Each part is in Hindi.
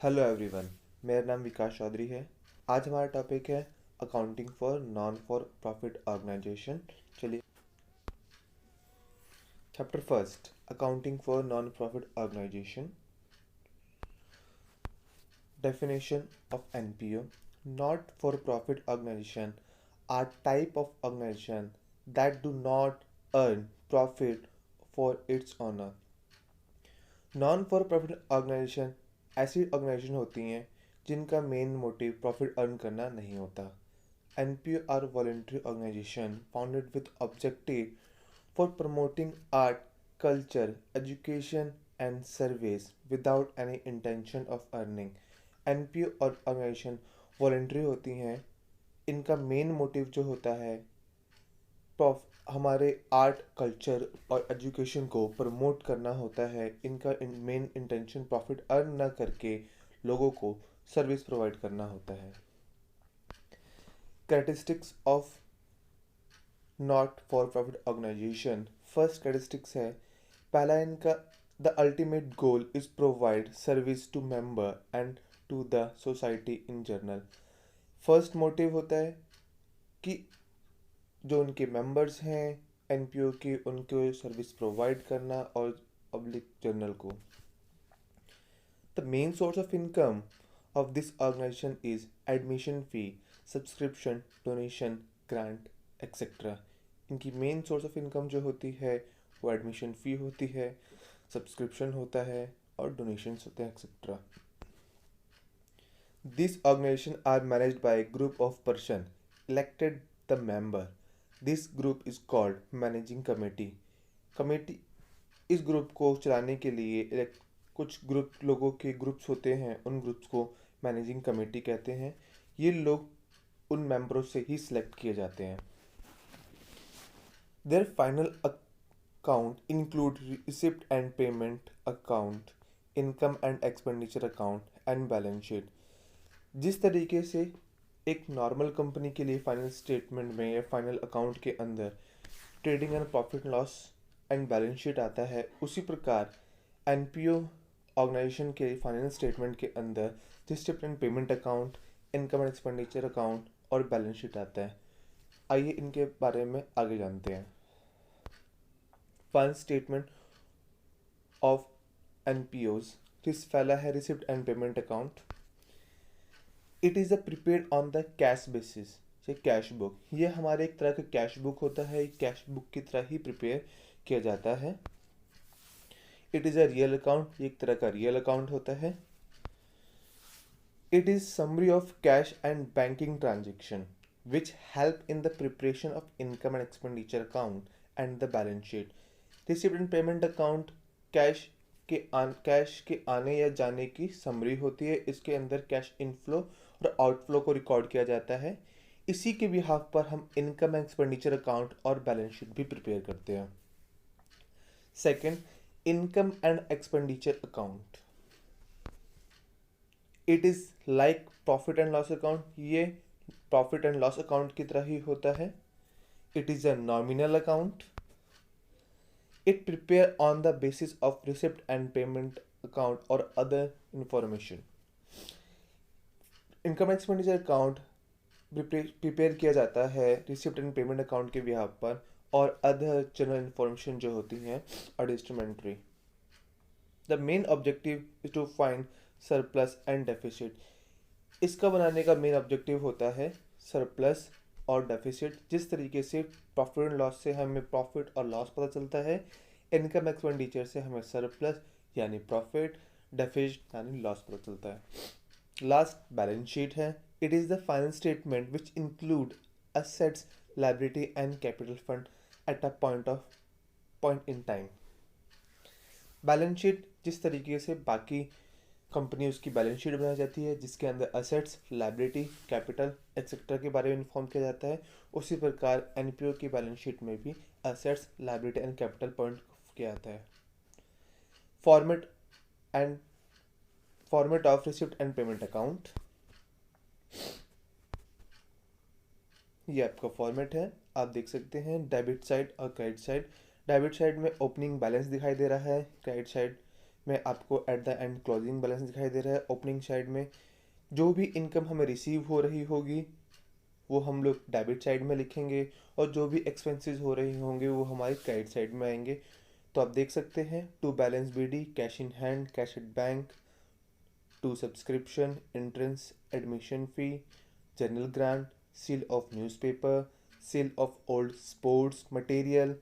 Hello everyone. मेरा नाम विकास चौधरी है। आज हमारा टॉपिक है accounting for non for profit organisation. चलिए, chapter first, accounting for non profit organisation. Definition of NPO. Not for profit organization are type of organization that do not earn profit for its owner. Non for profit organisation ऐसी ऑर्गेनाइजेशन होती हैं जिनका मेन मोटिव प्रॉफिट अर्न करना नहीं होता। NPO are voluntary organization founded with objective for promoting art, culture, education and service without any intention of earning. NPO और ऑर्गेनाइजेशन वॉलेंट्री होती हैं। इनका मेन मोटिव जो होता है हमारे आर्ट, कल्चर और एजुकेशन को प्रमोट करना होता है। इनका मेन इंटेंशन प्रॉफिट अर्न ना करके लोगों को सर्विस प्रोवाइड करना होता है। Characteristics of not for profit organisation. First characteristics है, पहला इनका, the ultimate goal is provide service to member and to the society in general. First motive होता है कि जो उनके मेंबर्स हैं एनपीओ की, उनको सर्विस प्रोवाइड करना और पब्लिक जनरल को। The main source of income of this organisation is admission fee, subscription, donation, grant etcetera. इनकी मेन सोर्स ऑफ इनकम जो होती है वो एडमिशन फ़ी होती है, सब्सक्रिप्शन होता है और डोनेशंस होते हैं etcetera. This organisation are managed by a group of person elected the member. This group is called managing committee. Committee, इस ग्रुप को चलाने के लिए कुछ ग्रुप लोगों के ग्रुप्स होते हैं, उन ग्रुप्स को मैनेजिंग कमेटी कहते हैं। ये लोग उन मेंबरों से ही सिलेक्ट किए जाते हैं। There final account include receipt and payment account, income and expenditure account and balance sheet. जिस तरीके से एक नॉर्मल कंपनी के लिए फाइनल स्टेटमेंट में या फाइनल अकाउंट के अंदर trading and profit loss and balance sheet आता है, उसी प्रकार एनपीओ ऑर्गेनाइजेशन के फाइनल स्टेटमेंट के अंदर receipt and payment account, income and expenditure account और बैलेंस शीट आता है। आइए इनके बारे में आगे जानते हैं। फाइनल स्टेटमेंट ऑफ एनपीओज, जिस पहला है receipt and payment account. It is a prepared on the cash basis, ये कैश बुक, ये हमारे एक तरह का कैश बुक होता है, कैश बुक की तरह ही प्रिपेयर किया जाता है। It is a real account, ये एक तरह का रियल अकाउंट होता है। It is summary of cash and banking transaction which help in the preparation of income and expenditure account and the balance sheet. Receipt and payment account cash के आने या जाने की समरी होती है। इसके अंदर कैश इनफ्लो और आउटफ्लो को रिकॉर्ड किया जाता है। इसी के बिहाफ पर हम इनकम एंड एक्सपेंडिचर अकाउंट और बैलेंस शीट भी प्रिपेयर करते हैं। Second, income and expenditure account. It is like profit and loss account, ये प्रॉफिट एंड लॉस अकाउंट की तरह ही होता है। It is a nominal account. It prepare on the basis of receipt and payment account or other information. Income expenditure account prepare किया जाता है रिसिप्ट एंड पेमेंट अकाउंट के बिहाफ पर और अदर जनरल इंफॉर्मेशन जो होती हैं एडिस्ट्रीमेंट्री। The main objective is to find surplus and deficit. इसका बनाने का मेन ऑब्जेक्टिव होता है सरप्लस और डेफिसिट। जिस तरीके से प्रॉफिट एंड लॉस से हमें प्रॉफिट और लॉस पता चलता है, इनकम एक्सपेंडिचर से हमें सरप्लस यानी प्रॉफिट, डेफिसिट यानी लॉस पता चलता है। लास्ट बैलेंस शीट है। It is the final statement which include assets, liability and capital fund at a point in time. Balance sheet जिस तरीके से बाकी कंपनी उसकी बैलेंस शीट बनाई जाती है जिसके अंदर असेट्स, लायबिलिटी, कैपिटल एक्सेट्रा के बारे में इन्फॉर्म किया जाता है, उसी प्रकार एनपीओ की बैलेंस शीट में भी assets, liability and capital point किया जाता है। Format and format of receipt and payment account, ये आपका फॉर्मेट है। आप देख सकते हैं डेबिट साइड और क्रेडिट साइड। डेबिट साइड में ओपनिंग बैलेंस दिखाई दे रहा है, क्रेडिट साइड में आपको at the end closing balance दिखाई दे रहा है। ओपनिंग साइड में जो भी इनकम हमें रिसीव हो रही होगी वो हम लोग डेबिट साइड में लिखेंगे, और जो भी एक्सपेंसेस हो रहे होंगे वो हमारी क्रेडिट साइड में आएंगे। तो आप देख सकते हैं to balance BD, cash in hand, cash at bank, to subscription, entrance admission fee, general grant, sale of newspaper, sale of old sports material,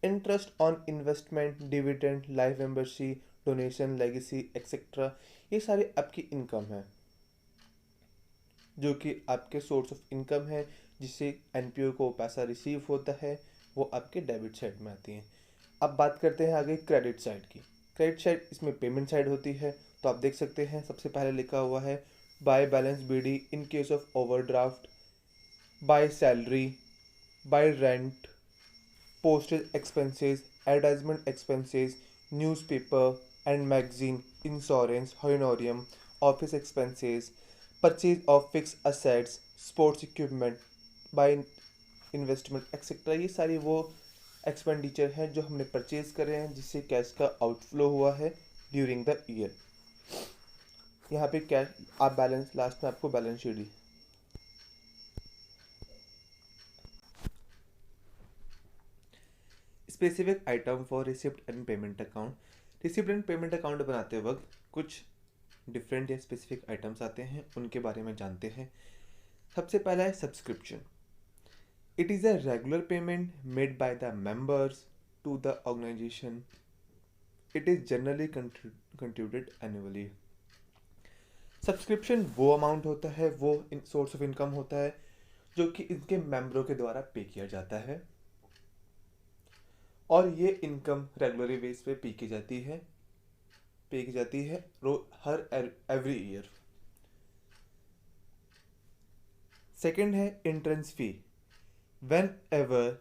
interest on investment, dividend, life membership, donation, legacy etcetera. ये सारी आपकी इनकम है जो कि आपके सोर्स ऑफ इनकम है, जिससे एनपीओ को पैसा रिसीव होता है, वो आपके डेबिट साइड में आती है। अब बात करते हैं आगे क्रेडिट साइड की। क्रेडिट साइड इसमें पेमेंट साइड होती है। तो आप देख सकते हैं सबसे पहले लिखा हुआ है by balance BD in case of overdraft, by salary, bye rent, postage expenses, advertisement expenses, newspaper and magazine, insurance, honorarium, office expenses, purchase of fixed assets, sports equipment, buy investment etc. ये सारी वो एक्सपेंडिचर हैं जो हमने परचेज करे हैं जिससे कैश का आउटफ्लो हुआ है ड्यूरिंग द ईयर। यहाँ पे कैश आप बैलेंस लास्ट में आपको balance sheet specific item for receipt and payment account. Receipt and payment account बनाते वक्त कुछ डिफरेंट या स्पेसिफिक आइटम्स आते हैं, उनके बारे में जानते हैं। सबसे पहला है subscription. It is a regular payment made by the members to the organisation. It is generally contributed annually. Subscription वो अमाउंट होता है, वो सोर्स ऑफ इनकम होता है जो कि इनके मेंबरों के द्वारा पे किया जाता है, और ये इनकम रेगुलर बेस पे पे की जाती है हर एवरी ईयर। सेकंड है entrance fee. Whenever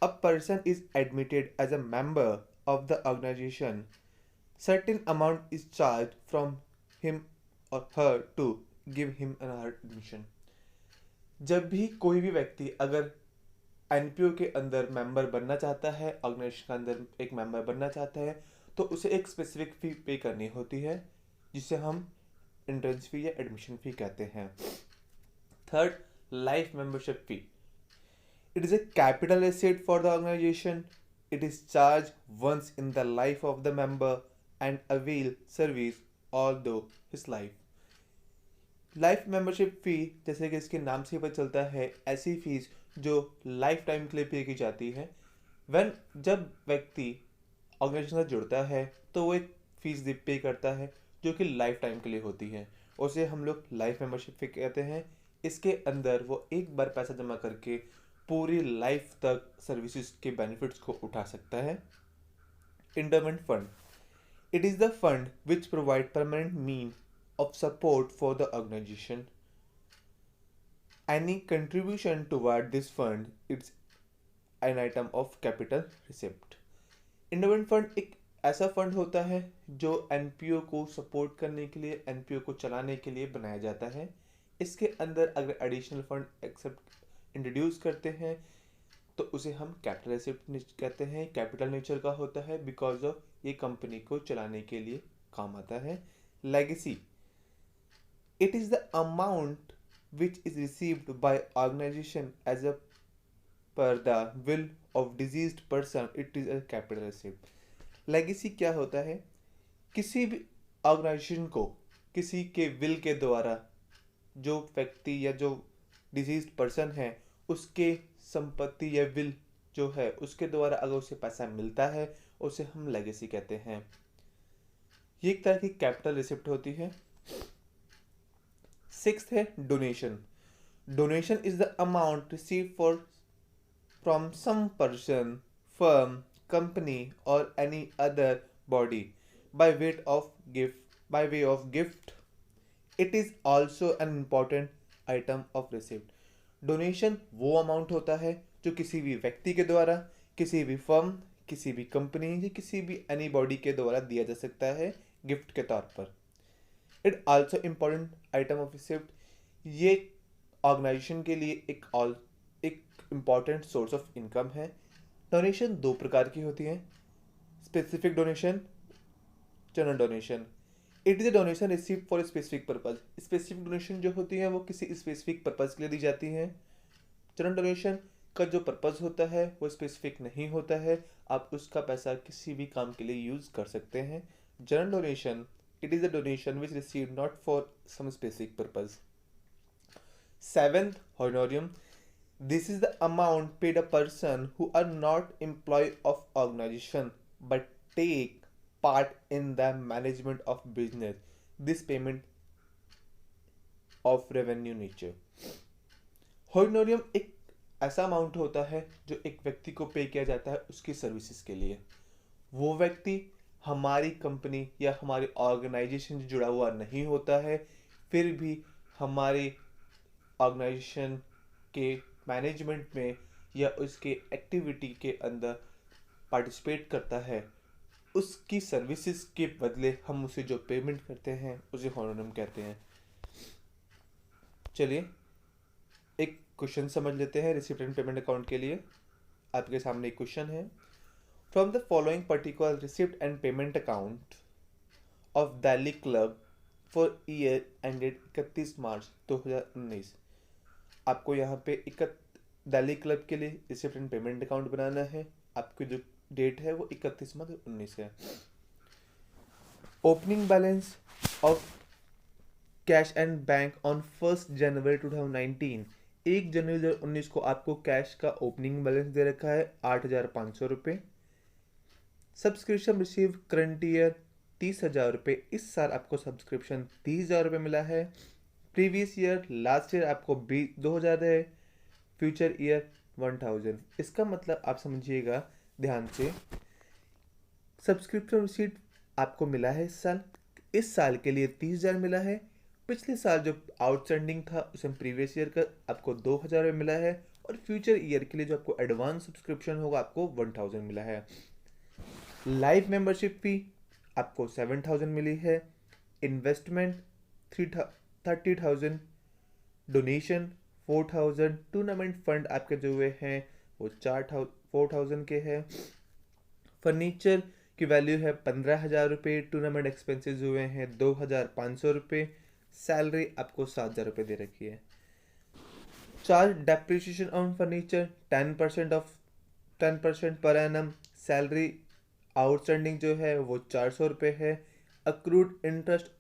a person is admitted as a member of the organisation, certain amount is charge from him और her to give him an admission. जब भी कोई भी व्यक्ति अगर एनपीओ के अंदर मेंबर बनना चाहता है, ऑर्गेनाइजेशन के अंदर एक मेंबर बनना चाहता है, तो उसे एक स्पेसिफिक फी पे करनी होती है जिसे हम एंट्रेंस फी या एडमिशन फी कहते हैं। Third, life membership fee. It is a capital asset for the organisation. It is charge once in the life of the member and avail service all though his life. Life membership fee, जैसे कि इसके नाम से पता चलता है, ऐसी फीस जो लाइफ टाइम के लिए पे की जाती है। जब व्यक्ति ऑर्गेनाइजेशन से जुड़ता है तो वो एक फीस पे करता है जो कि लाइफ टाइम के लिए होती है, उसे हम लोग लाइफ मेंबरशिप फी कहते हैं। इसके अंदर वो एक बार पैसा जमा करके पूरी लाइफ तक सर्विसेज के बेनिफिट्स को उठा सकता है। Endowment fund. It is the fund which provide permanent mean of support for the organization. Any contribution toward this fund is an item of capital receipt. Endowment fund एक ऐसा फंड होता है जो एनपीओ को सपोर्ट करने के लिए, एनपीओ को चलाने के लिए बनाया जाता है। इसके अंदर अगर एडिशनल फंड एक्सेप्ट इंट्रोड्यूस करते हैं तो उसे हम कैपिटल रिसिप्ट कहते हैं। कैपिटल नेचर का होता है बिकॉज ऑफ ये कंपनी को चलाने के लिए काम आता है। Legacy. It is the amount which is received by organization as a per the will of deceased person. It is a capital receipt. Legacy क्या होता है? किसी भी ऑर्गेनाइजेशन को किसी के विल के द्वारा जो व्यक्ति या जो डिजीज्ड पर्सन है उसके संपत्ति या विल जो है उसके द्वारा अगर उसे पैसा मिलता है उसे हम लेगेसी कहते हैं। ये एक तरह की कैपिटल रिसिप्ट होती है। सिक्स्थ है donation. Donation is the amount receive for from some person, firm, company और any other body by way of gift. It is also an important item of receipt. Donation वो अमाउंट होता है जो किसी भी व्यक्ति के द्वारा, किसी भी फर्म, किसी भी कंपनी या किसी भी एनी बॉडी के द्वारा दिया जा सकता है गिफ्ट के तौर पर। It also important item of receipt. ये ऑर्गेनाइजेशन के लिए एक इम्पॉर्टेंट सोर्स ऑफ इनकम है। डोनेशन दो प्रकार की होती है, specific donation general donation, it is a donation received for specific purpose. Specific donation जो होती है वो किसी स्पेसिफिक पर्पज के लिए दी जाती है। जनरल डोनेशन का जो पर्पज होता है वो स्पेसिफिक नहीं होता है, आप उसका पैसा किसी भी काम के लिए यूज़ कर सकते हैं। General donation, it is a donation which receive not for some specific purpose. Seventh, honorarium. This is the amount paid a person who are not employee of organization but take part in the management of business. This payment of revenue nature. Honorarium एक ऐसा अमाउंट होता है जो एक व्यक्ति को पे किया जाता है उसकी सर्विसेज के लिए। वो व्यक्ति हमारी कंपनी या हमारी ऑर्गेनाइजेशन से जुड़ा हुआ नहीं होता है, फिर भी हमारे ऑर्गेनाइजेशन के मैनेजमेंट में या उसके एक्टिविटी के अंदर पार्टिसिपेट करता है, उसकी सर्विसेज के बदले हम उसे जो पेमेंट करते हैं उसे होनोरियम कहते हैं। चलिए एक क्वेश्चन समझ लेते हैं रिसिप्ट एंड पेमेंट अकाउंट के लिए। आपके सामने एक क्वेश्चन है, from the following particular receipt and payment account of Delhi club for year ended 31 मार्च 2019। आपको यहाँ पे दिल्ली क्लब के लिए रिसिप्ट एंड पेमेंट अकाउंट बनाना है। आपकी जो डेट है वो 31 मार्च 2019 है। Opening balance of cash and bank on 1 जनवरी 2019। 1 जनवरी 2019 को आपको कैश का ओपनिंग बैलेंस दे रखा है 8,500 रुपये। सब्सक्रिप्शन रिसीव करंट ईयर 30,000 रुपये। इस साल आपको सब्सक्रिप्शन 30,000 रुपये मिला है। प्रीवियस ईयर लास्ट ईयर आपको 2,000 है, फ्यूचर ईयर 1,000। इसका मतलब आप समझिएगा ध्यान से, सब्सक्रिप्शन रिसीट आपको मिला है इस साल के लिए 30,000 मिला है। पिछले साल जो आउटस्टैंडिंग था उसे प्रीवियस ईयर का आपको 2,000 में मिला है, और फ्यूचर ईयर के लिए जो आपको एडवांस सब्सक्रिप्शन होगा आपको 1,000 मिला है। लाइव मेंबरशिप फी आपको 7,000 मिली है। इन्वेस्टमेंट 30,000, डोनेशन 4,000, टूर्नामेंट फंड आपके जो हुए हैं वो 4,000 के हैं। फर्नीचर की वैल्यू है 15,000 रुपये। टूर्नामेंट एक्सपेंसेस हुए हैं 2,500 रुपये। सैलरी आपको 7,000 रुपये दे रखी है। Charge depreciation on furniture 10% per annum. Salary outstanding जो है वो 400 रुपये है। Accrued interest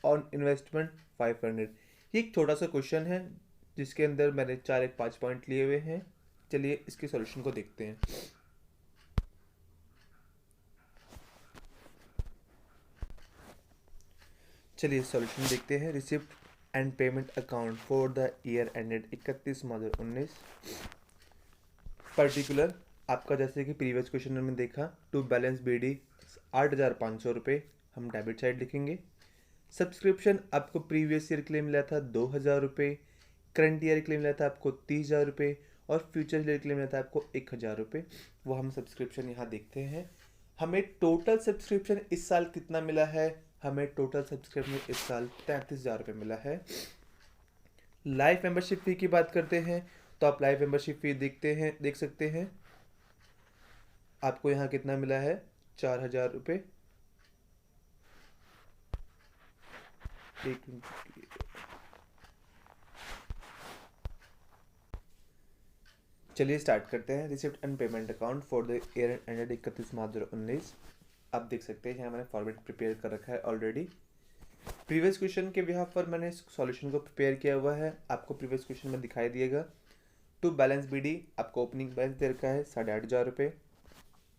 on investment 500। ये एक छोटा सा क्वेश्चन है जिसके अंदर मैंने 5 पॉइंट लिए हुए हैं। चलिए इसके सॉल्यूशन को देखते हैं। चलिए सॉल्यूशन देखते हैं। Receipt and payment account for the year ended 31 March 2019। Particular आपका जैसे कि प्रीवियस क्वेश्चन में देखा, टू बैलेंस BD 8,500 रुपये, हम डेबिट साइड लिखेंगे। सब्सक्रिप्शन आपको प्रीवियस ईयर के लिए मिला था 2,000 रुपये, करंट ईयर के लिए मिला था आपको 30,000 रुपये, और फ्यूचर ईयर के लिए मिला था आपको 1,000 रुपये। वो हम सब्सक्रिप्शन यहाँ देखते हैं। हमें टोटल सब्सक्रिप्शन इस साल कितना मिला है? हमें टोटल सब्सक्रिप्शन इस साल 33,000 रुपये मिला है। लाइव मेंबरशिप फी की बात करते हैं तो आप लाइव मेंबरशिप फी देख सकते हैं। आपको यहाँ कितना मिला है? 4,000 रुपये। चलिए स्टार्ट करते हैं। Receipt and payment account for the year ended 31 मार्च 2019। आप देख सकते हैं यहाँ मैंने फॉर्मेट प्रिपेयर कर रखा है ऑलरेडी। प्रीवियस क्वेश्चन के बिहाफ पर मैंने सॉल्यूशन को प्रिपेयर किया हुआ है, आपको प्रीवियस क्वेश्चन में दिखाई दिएगा। टू बैलेंस BD आपको ओपनिंग बैलेंस दे रखा है 8,500 रुपये।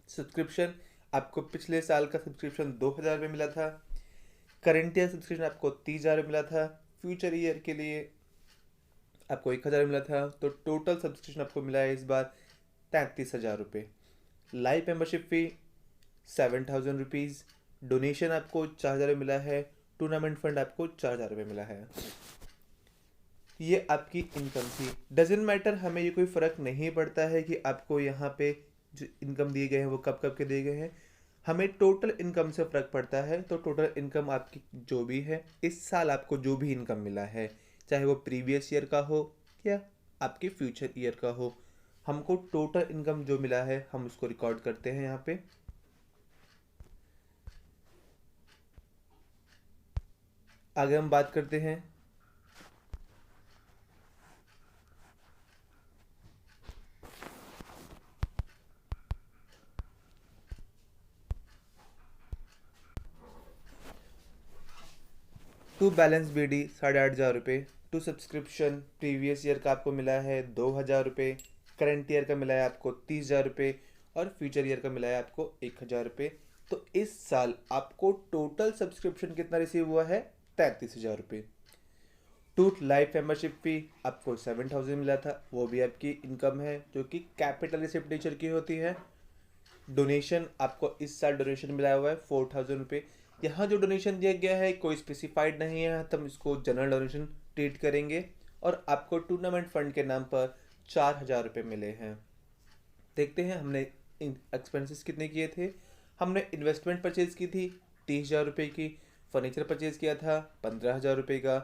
सब्सक्रिप्शन आपको पिछले साल का सब्सक्रिप्शन 2,000 रुपये मिला था। करंट ईयर सब्सक्रिप्शन आपको 30,000 मिला था। फ्यूचर ईयर के लिए आपको 1,000 मिला था। तो टोटल सब्सक्रिप्शन आपको मिला है इस बार 33,000 रुपये। Live membership fee 7,000 rupees. Donation आपको 4,000 मिला है। टूर्नामेंट फंड आपको 4,000 रुपये मिला है। ये आपकी इनकम थी। डजेंट मैटर, हमें ये कोई फ़र्क नहीं पड़ता है कि आपको यहाँ पे जो इनकम दिए गए हैं वो कब कब के दिए गए हैं। हमें टोटल इनकम से फ़र्क पड़ता है। तो टोटल इनकम आपकी जो भी है, इस साल आपको जो भी इनकम मिला है, चाहे वो प्रीवियस ईयर का हो या आपके फ्यूचर ईयर का हो, हमको टोटल इनकम जो मिला है हम उसको रिकॉर्ड करते हैं यहाँ पे। आगे हम बात करते हैं टू बैलेंस BD 8,500 रुपये, टू सब्सक्रिप्शन प्रीवियस ईयर का आपको मिला है 2,000 रुपये, करंट ईयर का मिला है आपको 30,000 रुपये और फ्यूचर ईयर का मिला है आपको 1,000 रुपये। तो इस साल आपको टोटल सब्सक्रिप्शन कितना रिसीव हुआ है? 33,000 रुपये। टू लाइफ मेंबरशिप फी आपको 7,000 मिला था, वो भी आपकी इनकम है जो कि कैपिटल रिसिप्ट नेचर की होती है। डोनेशन आपको इस साल डोनेशन मिला हुआ है 4,000 रुपये। यहाँ जो डोनेशन दिया गया है कोई स्पेसिफाइड नहीं है, तो हम इसको जनरल डोनेशन ट्रीट करेंगे। और आपको टूर्नामेंट फंड के नाम पर 4,000 रुपये मिले हैं। देखते हैं हमने एक्सपेंसेस कितने किए थे। हमने इन्वेस्टमेंट परचेज की थी 30,000 रुपये की, फर्नीचर परचेज किया था 15,000 रुपये का,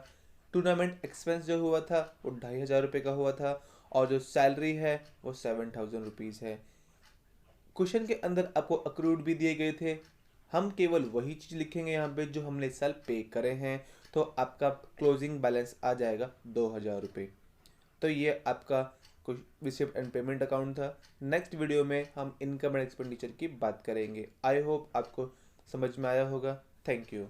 टूर्नामेंट एक्सपेंस जो हुआ था वो 2,500 रुपये का हुआ था, और जो सैलरी है वो 7,000 रुपीज़ है। क्वेश्चन के अंदर आपको अक्रूड भी दिए गए थे, हम केवल वही चीज़ लिखेंगे यहाँ पे जो हमने इस साल पे करे हैं, तो आपका क्लोजिंग बैलेंस आ जाएगा 2,000 रुपये। तो ये आपका रिसिप्ट एंड पेमेंट अकाउंट था। नेक्स्ट वीडियो में हम इनकम एंड एक्सपेंडिचर की बात करेंगे। आई होप आपको समझ में आया होगा। Thank you.